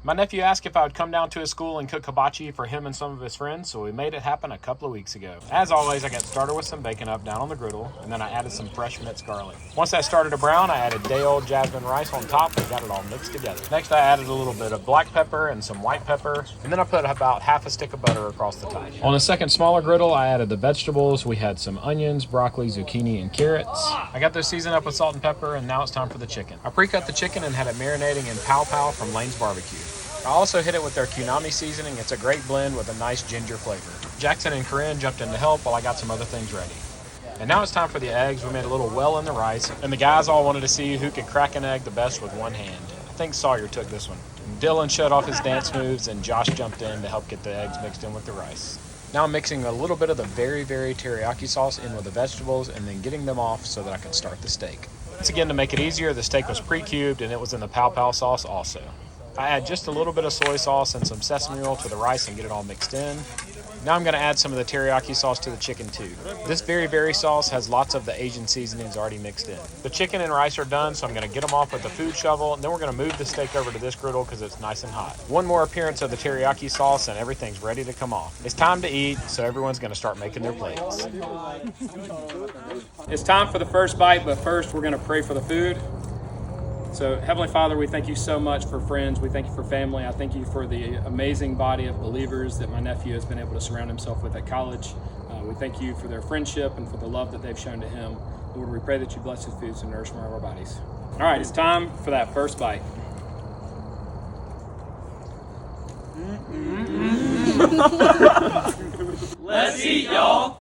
My nephew asked if I would come down to his school and cook hibachi for him and some of his friends, so we made it happen a couple of weeks ago. As always, I got started with some BaconUp down on the griddle, and then I added some fresh minced garlic. Once that started to brown, I added day-old jasmine rice on top and got it all mixed together. Next, I added a little bit of black pepper and some white pepper, and then I put about half a stick of butter across the top. On a second smaller griddle, I added the vegetables. We had some onions, broccoli, zucchini, and carrots. I got those seasoned up with salt and pepper, and now it's time for the chicken. I pre-cut the chicken and had it marinating in Pow Pow from Lane's Barbecue. I also hit it with their Kunami seasoning. It's a great blend with a nice ginger flavor. Jackson and Corinne jumped in to help while I got some other things ready. And now it's time for the eggs. We made a little well in the rice, and the guys all wanted to see who could crack an egg the best with one hand. I think Sawyer took this one. Dylan showed off his dance moves, and Josh jumped in to help get the eggs mixed in with the rice. Now I'm mixing a little bit of the very teriyaki sauce in with the vegetables and then getting them off so that I can start the steak. Once again, to make it easier, the steak was pre-cubed and it was in the Pow Pow sauce also. I add just a little bit of soy sauce and some sesame oil to the rice and get it all mixed in. Now I'm going to add some of the teriyaki sauce to the chicken too. This very sauce has lots of the Asian seasonings already mixed in. The chicken and rice are done, so I'm going to get them off with the food shovel, and then we're going to move the steak over to this griddle because it's nice and hot. One more appearance of the teriyaki sauce and everything's ready to come off. It's time to eat, so everyone's going to start making their plates. It's time for the first bite, but first we're going to pray for the food. So, Heavenly Father, we thank you so much for friends. We thank you for family. I thank you for the amazing body of believers that my nephew has been able to surround himself with at college. We thank you for their friendship and for the love that they've shown to him. Lord, we pray that you bless his food to nourish more of our bodies. All right, it's time for that first bite. Let's eat, y'all.